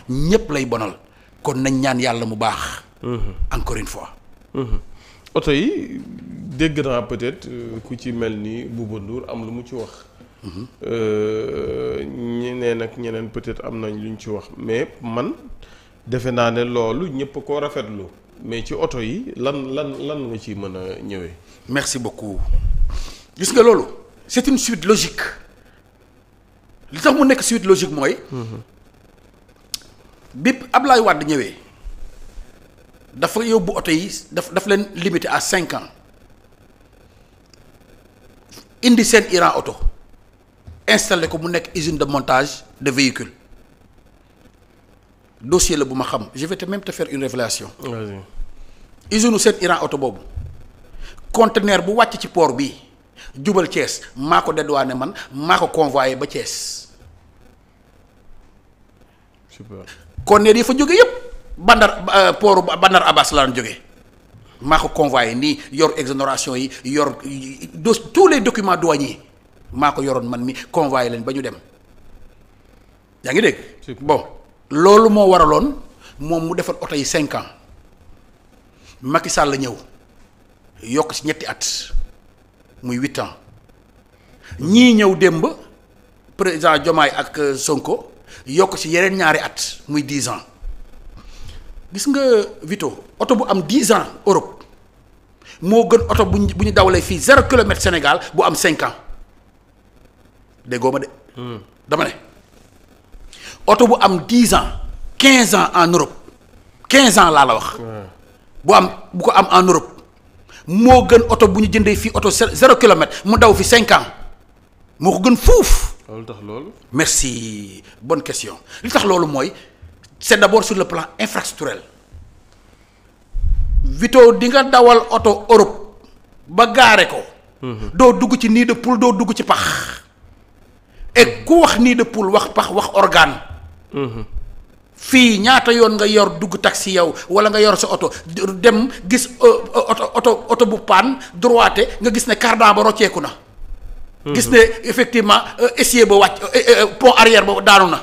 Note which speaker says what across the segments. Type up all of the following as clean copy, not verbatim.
Speaker 1: ñépp lay bonal kon nañ ñaan yàlla mu baax. encore une fois.
Speaker 2: oto yi dégg naa peut-être ku ci mel ni Bouba Ndour am lu mu ci wax. ñeneen ak ñeneen peut-être am nañ lu ñu ci wax mais man defe naa ne loolu ñëpp koo rafetlu mais ci oto yi lan nga ci mën a ñëwee.
Speaker 1: merci beaucoup gis nga loolu c'est une suite logique li tax mu nekk suite logique mooy. bi Ablaye Wade ñëwee dafa yóbbu oto yi daf leen limité à 5 ans indi seen Iran oto installé ko mu nekk usine de montage de véhicules dossier la bu ma xam je vais même te faire une révélation.
Speaker 2: Vas-y.
Speaker 1: usine seen Iran oto boobu conteneur bu wàcc ci port bi jubal Thiès maa ko dédouané man maa ko convoyé ba Thiès.
Speaker 2: super.
Speaker 1: conteneur yi fa jóge yëpp port Bandar Abbas la daan jógee maa ko convoyé nii yor exonération yi yor tous les documents douaniers maa ko yoroon man mi convoyé leen ba ñu dem yaa ngi dégg. bon loolu moo waraloon moom mu defal oto yi 5 ans Macky Sall la ñëw yokk ci ñetti at muy 8 ans ñii ñëw démb président Diomaye ak Sonko yokk ci yeneen ñaari at muy 10 ans gis nga Vito oto bu am 10 ans Europe moo gën oto bu ñu dawalee fii 0 kilomètre Sénégal bu am 5 ans déggoo ma de. dama ne oto bu am 10 ans 15 ans en Europe 15 ans laa la wax. bu ko am en Europe moo gën oto bu ñu jëndee fii oto 0 kilomètre mu daw fi 5 ans moo ko gën fuuf.
Speaker 2: loolu tax loolu.
Speaker 1: merci bonne question li tax loolu mooy c'est d'abord sur le plan infrastructurel Vito di nga dawal oto Europe ba gaare ko. doo dugg ci nid de poule doo dugg ci pax. et ku wax nid de poule wax pax wax organe. fii ñaata yoon nga yor dugg taxi yow wala nga yor sa oto dem gis oto bu paan droite nga gis ne cardan ba rocceeku na. gis ne effectivement essieu ba wàcc pont arrière ba daanu na.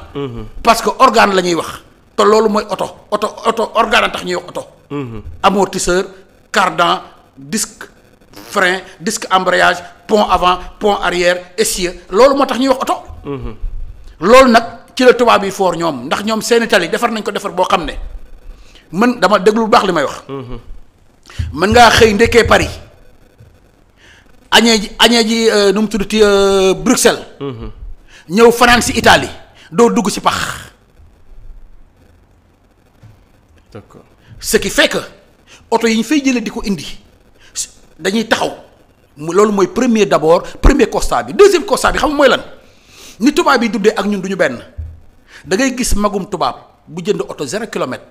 Speaker 1: parce que organe la ñuy wax te loolu mooy oto organe a tax ñuy wax oto. amortisseur cardan disque frein disque embrayage pont avant pont arrière essieu loolu moo tax ñuy wax oto. loolu nag. ci la tubaab yi foor ñoom ndax ñoom seeni tali defar nañ ko defar boo xam ne mën dama déglu bu baax li may wax. mën ngaa xëy ndekkee Paris añee ji nu mu tuddati Bruxelles. ñëw fanaan si Italie doo dugg si pax.
Speaker 2: d'accord
Speaker 1: ce qui fait que oto yi ñu fay jëlee di ko indi dañuy taxaw loolu mooy premier constat bi deuxième constat bi xam nga mooy lan ni tubaab yi duddee ak ñun duñu benn. da ngay gis magum tubaab bu jënd oto 0 kilomètre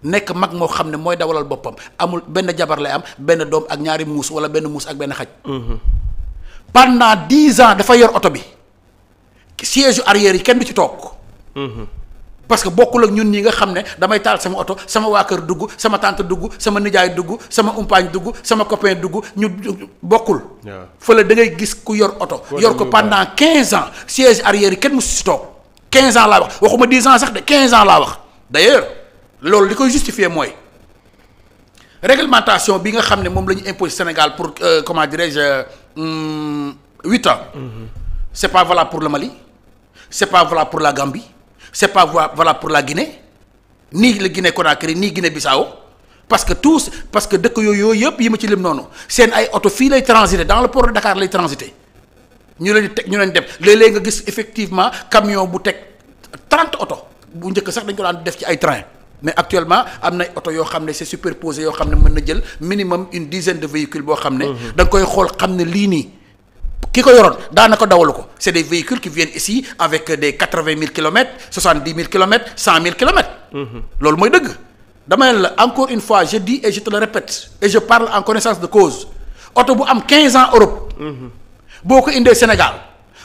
Speaker 1: nekk mag moo xam ne mooy dawalal boppam amul benn jabar lay am benn doom ak ñaari muus wala benn muus ak benn xaj. pendant 10 ans dafa yor oto bi siège arrière yi kenn du ci toog. parce que bokkul ak ñun ñi nga xam ne damay taal sama oto sama waa kër dugg sama tante dugg sama nijaay dugg sama umpaañ dugg sama copain dugg ñu bokkul. fële da ngay gis ku yor oto. yor ko pendant 15 ans siège arrière yi kenn musu si toog. 15 ans laa wax waxuma 10 ans sax de 15 ans laa wax d'ailleurs loolu li koy justifier mooy réglementation bi nga xam ne moom la ñu imposé Sénégal pour comment dirais-je 8 ans. C'est pas valable pour le Mali c'est pas valable pour la Gambie c'est pas valable pour la Guinée nii la Guinée Conakry nii Guinée Bissau parce que dëkk yooyu yëpp yi ma ci lim noonu seen ay oto fii lay transiter dans le port de Dakar lay transiter. ñu leen di teg ñu leen dem léeg-léeg nga gis effectivement camion bu teg 30 oto bu njëkk sax dañ ko daan def ci ay train mais actuellement am na oto yoo xam ne c'est superposé yoo xam ne mën na jël minimum une dizaine de véhicules boo xam ne. da nga koy xool xam ne lii nii ki ko yoroon daanaka dawalu ko c'est des véhicules qui viennent ici avec des 80 000 kilomètres 70 000 kilomètres 100 000 kilomètres. loolu mooy dëgg. dama ne la encore une fois je dis et je te le répète et je parle en connaissance de cause oto bu am 15 ans Europe. boo ko indee Sénégal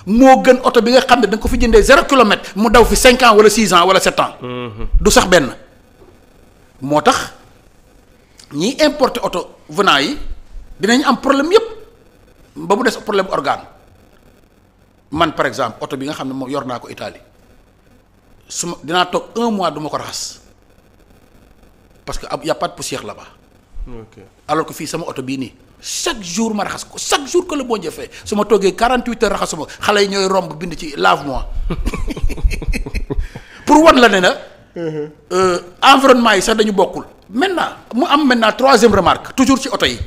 Speaker 1: moo gën oto bi nga xam ne da nga ko fi jëndee 0 kilomètre mu daw fi 5 ans wala 6 ans wala 7 ans. du sax benn. moo tax ñiy importer oto venant yi dinañ am problème yépp ba mu des problème organe man par exemple oto bi nga xam ne moom yor naa ko Italie dinaa toog 1 mois du ma ko raxas parce que y a pas de poussière là-bas.
Speaker 2: ok
Speaker 1: alors que fii sama oto bii nii chaque jour ma raxas ko chaque jour que le bon Dieu fait su ma toogee 48 heures raxasuma xale yi ñooy romb bind ci lave-moi pour wan la ne na environnement yi sax dañu bokkul. maintenant mu am maintenant 3e remarque toujours ci oto yi.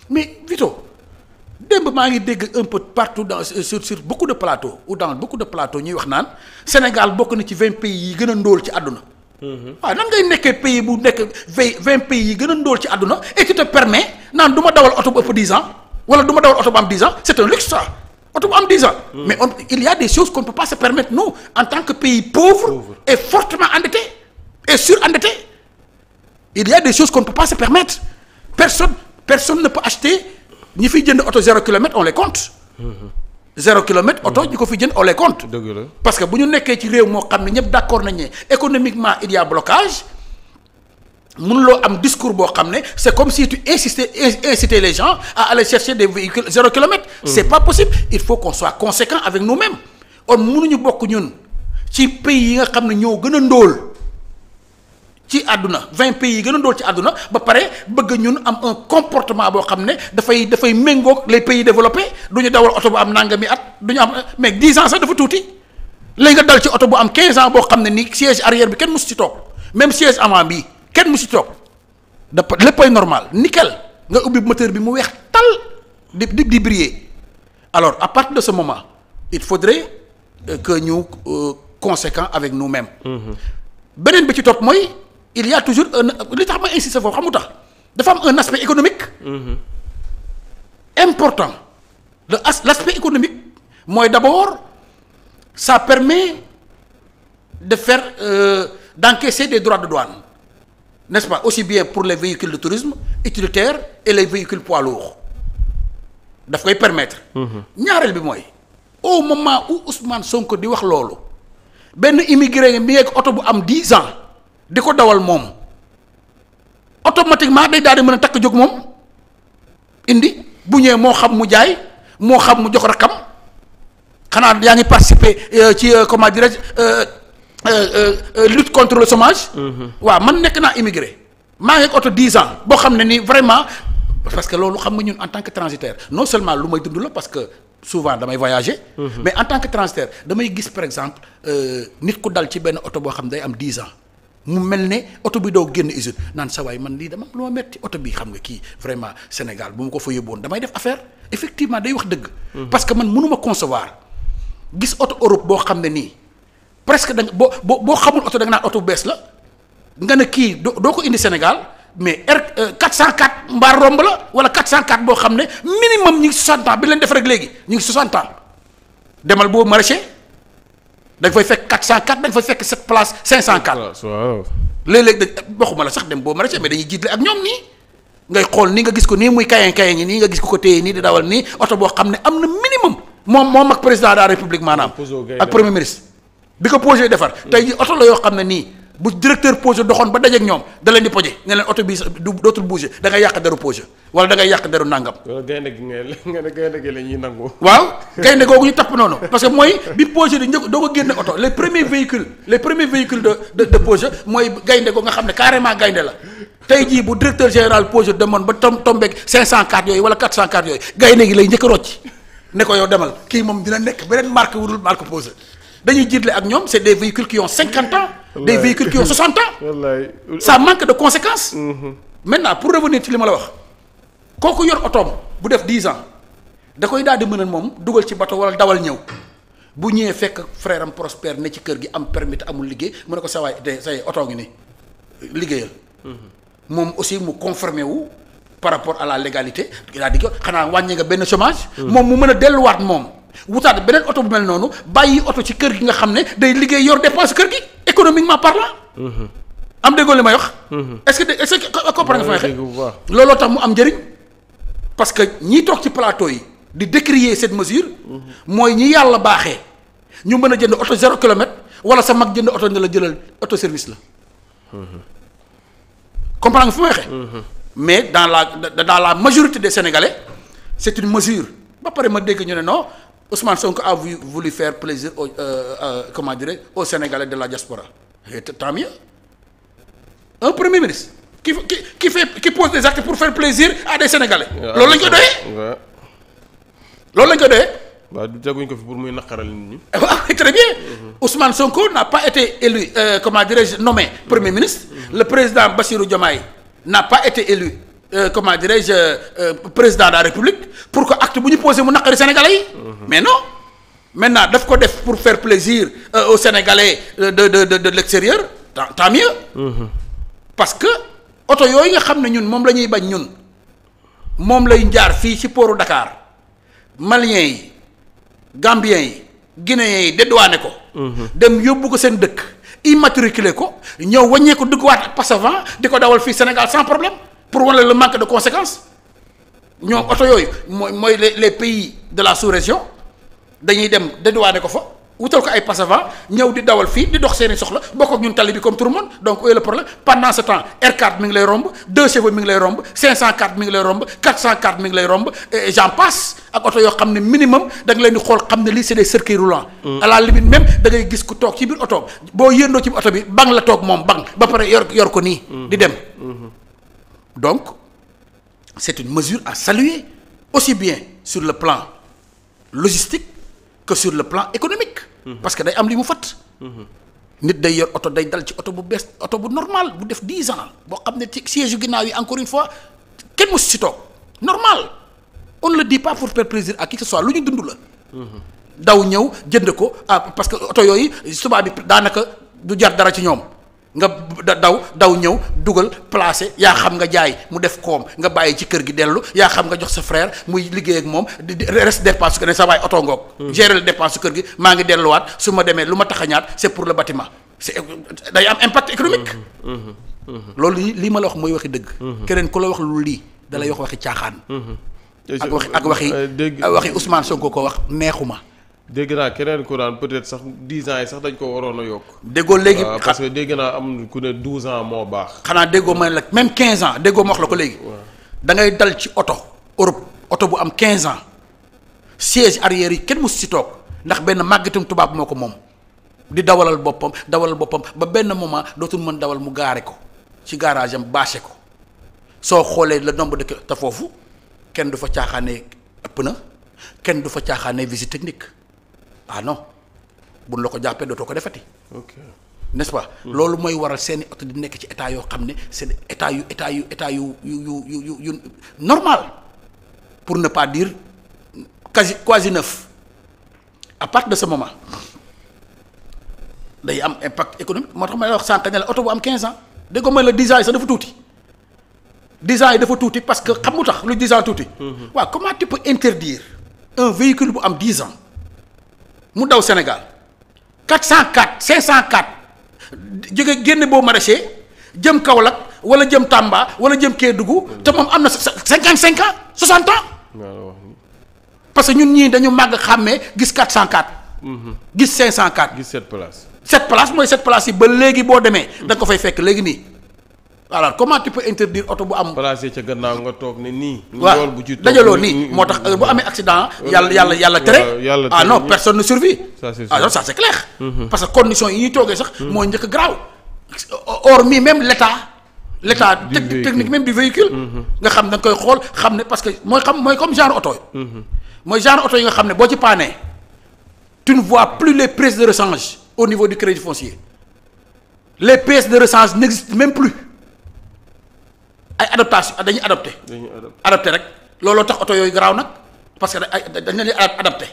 Speaker 1: mais Vito démb maa ngi dégg un peu partout dans sur beaucoup de plateaux ou dans beaucoup de plateaux ñuy wax naan Sénégal bokk na ci 20 pays yi gën a ndóol ci àdduna. waaw nan ngay nekkee pays bu nekk 20 pays yi gën a ndóol ci àdduna et tu te permets naan du ma dawal oto bu ëpp 10 ans wala du ma dawal oto bu am 10 ans c'est un luxe ça oto bu am 10 ans. mais il y a des choses qu'on ne peut pas se permettre nous en tant que pays pauvre et fortement endetté et surendetté. Il y a des choses qu'on ne peut pas se permettre personne ne peut acheter ñi fiy jënd oto 0 kilomètre on les compte. 0 kilomètre oto ñi ko fi jënd on les compte.
Speaker 2: dëgg la
Speaker 1: parce que bu ñu nekkee ci réew moo xam ne ñëpp d'accord nañ ne économiquement il y a blocage mënuloo am discours boo xam ne c'est comme si tu incitais les gens à aller chercher des véhicules 0 kilomètre. C'est pas possible il faut qu'on soit conséquent avec nous-mêmes on mënuñu bokk ñun ci pays yi nga xam ne ñoo gën a ndóol. ci àdduna 20 pays yi gën a ndóol ci àdduna ba pare bëgg ñun am un comportement boo xam ne dafay méngoog les pays développés du ñu dawal oto bu am nangami at du ñu am mais 10 ans sax dafa tuuti léegi nga dal ci oto bu am 15 ans boo xam ne nii siège arrière bi kenn musu ci toog même siège avant bi kenn musu ci toog dafa léppay normal nickel nga ubbi moteur bi mu weex tal di briller alors à partir de ce moment il faudrait que ñu conséquent avec nous-mêmes. beneen bi ci topp mooy. il y a toujours li tax ma insiste foofu xam nga tax dafa am un aspect économique. important l'aspect économique mooy d'abord ça permet de faire d'encaisser des droits de douane n'est-ce pas aussi bien pour les véhicules de tourisme utilitaires et les véhicules poids lourds daf koy permettre. ñaareel bi mooy au moment où Ousmane Sonko di wax loolu benn immigré bi yeeg oto bu am 10 ans. di ko dawal moom automatiquement day daal di mën a takk jóg moom indi bu ñëwee moo xam mu jaay moo xam mu jox rakam xanaa yaa ngi participer ci comment dirais-je lutte contre le chômage. waaw man nekk naa immigré maa ngi ak oto 10 ans boo xam ne nii vraiment parce que loolu xam nga ñun en tant que transitaire non seulement lu may dund la parce que souvent damay voyager. mais en tant que transitaire damay gis par exemple nit ku dal ci benn oto boo xam ne day am 10 ans. mu mel ne oto bi doo génn usine naan sa waay man lii dama lu ma metti oto bi xam nga kii vraiment Sénégal bu ma ko fa yóbboon damay def affaire effectivement day wax dëgg. parce que man mënuma concevoir gis oto Europe boo xam ne nii presque da nga boo xamul oto da nga naan oto bu bees la nga ne kii doo ko indi Sénégal mais R 404 mbaar romb la wala 404 boo xam ne minimum ñu ngi 60 ans bi leen def rek léegi ñu ngi 60 ans demal boobu maraîcher. da nga fay fekk 404 da nga fay fekk cette place 504.
Speaker 2: waaw
Speaker 1: léeg-léeg waxuma la sax dem boo maraîcher mais dañuy jiitle ak ñoom nii ngay xool ni nga gis ko nii muy kayen yi nii nga gis ko téye nii di dawal nii oto boo xam ne am na minimum moom ak président de la république maanaam. ak premier ministre. bi ko Peugeot defar. tey jii oto la yoo xam ne nii bu directeur Peugeot doxoon ba dajeeg ñoom da leen di poje ne leen oto bii dootul bouger da ngay yàq deru Peugeot wala da ngay yàq deru nangam.
Speaker 2: wala gaynde gi nga ne gaynde gi la ñuy nangu.
Speaker 1: waaw gaynde googu ñu tapp noonu parce que mooy bi Peugeot di njëkk doo ko génne oto les premiers véhicules de Peugeot mooy gaynde googu nga xam ne carrément gaynde la tey jii bu directeur général Peugeot demoon ba tombeeg 504 yooyu wala 404 yooyu gaynde gi lay njëkk a rocc ne ko yow demal kii moom dina nekk beneen marque wudul marque Peugeot dañuy jiitle ak ñoom c'est des véhicules qui ont 50 ans. des véhicules qui ont 60 ans. wallaay ça manque de conséquences. maintenant pour revenir ci li ma la wax kooku yor otoom bu def 10 ans da koy daal di mën a moom dugal ci bato wala dawal ñëw bu ñëwee fekk frère am Prospère ne ci kër gi am permis te amul liggéey mu ne ko sa waay de say oto ngi ni liggéeyal. moom aussi mu conformé wu par rapport à la légalité daal di ko xanaa wàññi nga benn chômage. moom mu mën a delluwaat moom. wutaat beneen oto bu mel noonu bàyyi oto ci kër gi nga xam ne day liggéey yor dépense kër gi économiquement parlant. am déggoo li may wax. est-ce que comprendre nga fa may looloo tax mu am njëriñ parce que ñiy toog ci plateau yi di décrier cette mesure. mooy ñi yàlla baaxee ñu mën a jënd oto 0 kilomètre wala sa mag jënd oto ne la jëlal auto service la. comprendre nga fi may waxee. mais dans la majorité des Sénégalais c'est une mesure ba pare ma dégg ñu ne non Ousmane Sonko a voulu faire plaisir comment dirais aux Sénégalais de la diaspora. Et tant mieux. Un premier ministre qui pose des actes pour faire plaisir à des Sénégalais. loolu lañ ko doyee. loolu lañ ko doyee.
Speaker 2: waaw du teguñ ko fi pour muy naqaral nit ñi.
Speaker 1: waaw très bien. Ousmane Sonko n'a pas été élu comment dirais-je nommé premier ministre. Le président Bassirou Diomaye n'a pas été élu comment dirais-je président de la République pour que acte bu ñu posé mu naqari Sénégalais yi. mais non maintenant daf ko def pour faire plaisir aux Sénégalais de l'extérieur tant mieux. parce que oto yooyu nga xam ne ñun moom la ñuy bañ ñun moom lay jaar fii ci pooru Dakar Maliens yi Gambiens yi Guinéens yi dédouané ko. dem yóbbu ko seen dëkk immatriculé ko ñëw wàññee ko duggaat ak passe avant di ko dawal fii Sénégal sans problème pour wane le manque de conséquences ñoom oto yooyu mooy les pays de la sous-région dañuy dem dédouané ko fa wutal ko ay passe avant ñëw di dawal fii di dox seeni soxla bokk ak ñun tali bi comme tout le monde donc où est le problème pendant ce temps R4 mi ngi lay romb 2 chevaux mi ngi lay romb 504 mi ngi lay romb 404 mi ngi lay romb et j'en passe ak oto yoo xam ne minimum da nga leen di xool xam ne lii c'est des circuits roulants. à la limite même da ngay gis ku toog ci biir oto boo yëndoo ci biir oto bi bang la toog moom bang ba pare yor ko nii. di dem. donc c'est une mesure à saluer aussi bien sur le plan logistique que sur le plan économique. parce que day am li mu fat nit day yor oto day dal ci oto bu bees oto bu normal bu def 10 ans boo xam ne ci siège yu ginnaaw yi encore une fois kenn mosu si toog normal on ne le dit pas pour faire plaisir à qui que ce soit lu ñu dund la. daw ñëw jënd ko parce que oto yooyu tubaab bi daanaka du jar dara ci ñoom nga daw ñëw dugal placé yaa xam nga jaay mu def koom nga bàyyi ci kër gi dellu yaa xam nga jox sa frère muy liggéey ak moom di reste dépense su ko ne sa waay oto ngoog. gérer le dépense su kër gi maa ngi delluwaat su ma demee lu ma taxañaat c'est pour le bâtiment c'est day am impact économique. loolu lii ma la wax mooy waxi dëgg. keneen ku la wax lu lii da lay wax waxi caaxaan. ak waxi Ousmane Sonko ko wax neexuma.
Speaker 2: dégg naa keneen ku naan peut-être sax 10 ans yi sax dañ ko waroon a yokk.
Speaker 1: déggoo léegi
Speaker 2: parce que dégg naa am ku ne 12 ans moo baax.
Speaker 1: xanaa déggoo ma ne la même 15 ans déggoo ma wax la ko léegi. da ngay dal ci oto Europe oto bu am 15 ans siège arrière yi kenn mosu si toog ndax benn màggatum tubaab moo ko moom di dawalal boppam ba benn moment dootul mën dawal mu gaare ko ci garage am bâché ko soo xoolee le nombre de te foofu kenn du fa caaxaanee ëpp na kenn du fa caaxaanee visite technique. ah non buñ la ko jàppee dootoo ko defati.
Speaker 2: ok
Speaker 1: n'est-ce pas. loolu mooy waral seeni oto di nekk ci état yoo xam ne c'est état yu normal pour ne pas dire quasi neuf à partir de ce moment day am impact économique moo tax may wax sànq ne la oto bu am 15 ans dégg nga mooy la 10 ans yi sax dafa tuuti 10 ans yi dafa tuuti parce que xam nga tax lu 10 ans tuuti. waaw comment tu peux interdire un véhicule bu am 10 ans. mu daw Sénégal 404 504 jóge génne boo maraîcher jëm Kaolack wala jëm Tamba wala jëm Kédougou te moom am na 55 ans 60 ans. parce que ñun ñii dañu màgg xàmmee gis 404. gis 504.
Speaker 2: gis 7 places.
Speaker 1: 7 places mooy 7 places yi ba léegi boo demee. da nga ko fay fekk léegi nii. alors comment tu peux interdire oto bu am.
Speaker 2: placé ca gannaaw nga toog ne nii.
Speaker 1: waaw dajaloo nii moo tax bu amee accident. yàlla tere. ah non personne ne survit.
Speaker 2: ça c'est sûr
Speaker 1: alors ça c'est clair. parce que conditions yi ñuy toogee sax. moo njëkk graaw. hormis même l'état technique même du véhicule. nga xam da nga koy xool xam ne parce que mooy comme genre oto yi. mooy genre oto yi nga xam ne boo ci paanee tu ne vois plus les pièces de rechange au niveau du crédit foncier les pièces de rechange n'existent même plus. ay adaptation dañuy adapté rek looloo tax oto yooyu garaaw nag parce que dañ leen di adapté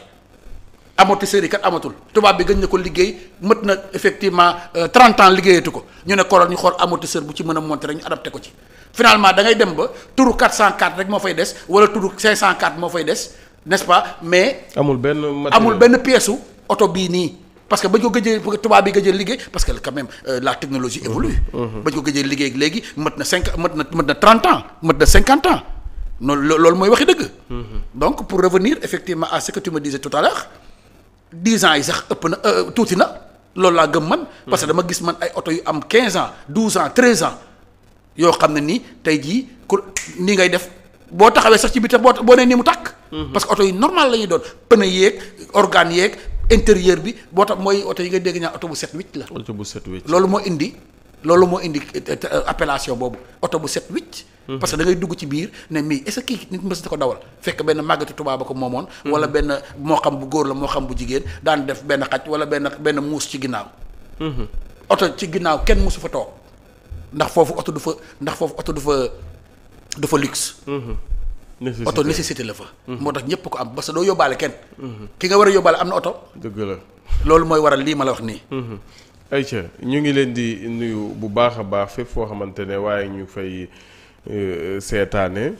Speaker 1: amortisseurs yi kat amatul tubaab bi gën na ko liggéey mët na effectivement 30 ans liggéeyatu ko ñu ne koroon ñu xool amortisseur bu ci mën a monter rek ñu adapté ko ci finalement da ngay dem ba turu 404 rek moo fay des wala turu 504 moo fay des n'est-ce pas mais. amul benn pièce su oto bii nii. parce que bañ ko gëjee tubaab bi gëjee liggéey parce que quand même la technologie évolue. bañ ko gëjee liggéey léegi mët na 30 ans mët na 50 ans loolu mooy waxi dëgg. donc pour revenir effectivement à ce que tu me disais tout à l'heure 10 ans yi sax ëpp na tuuti na loolu laa gëm man. parce que dama gis man ay oto yu am 15 ans 12 ans 13 ans yoo xam ne nii tey jii ku nii ngay def boo taxawee sax ci biir boo nee nii mu tàkk. parce que oto yi normal la ñuy doon pneu yeeg organe yeeg intérieur bi boo tax mooy oto yi nga dégg ñaa oto bu set wicc la.
Speaker 2: oto bu set wicc
Speaker 1: loolu moo indi appellation boobu oto bu set wicc. parce que da ngay dugg ci biir ne mii est-ce que kii nit mës na ko dawal fekk benn màggatu tubaab ba ko moomoon. wala benn moo xam bu góor la moo xam bu jigéen daan def benn xaj wala benn muus ci ginnaaw. oto ci ginnaaw kenn musu fa toog ndax foofu oto du fa luxe. oto nécessité la fa. moo tax ñëpp ko am parce que doo yóbbaale kenn. ki nga war a yóbbaale am na oto.
Speaker 2: dëgg la
Speaker 1: loolu mooy waral lii ma la wax nii.
Speaker 2: ayca ñu ngi leen di nuyu bu baax a baax fépp foo xamante ne waaye ñu fay seetaane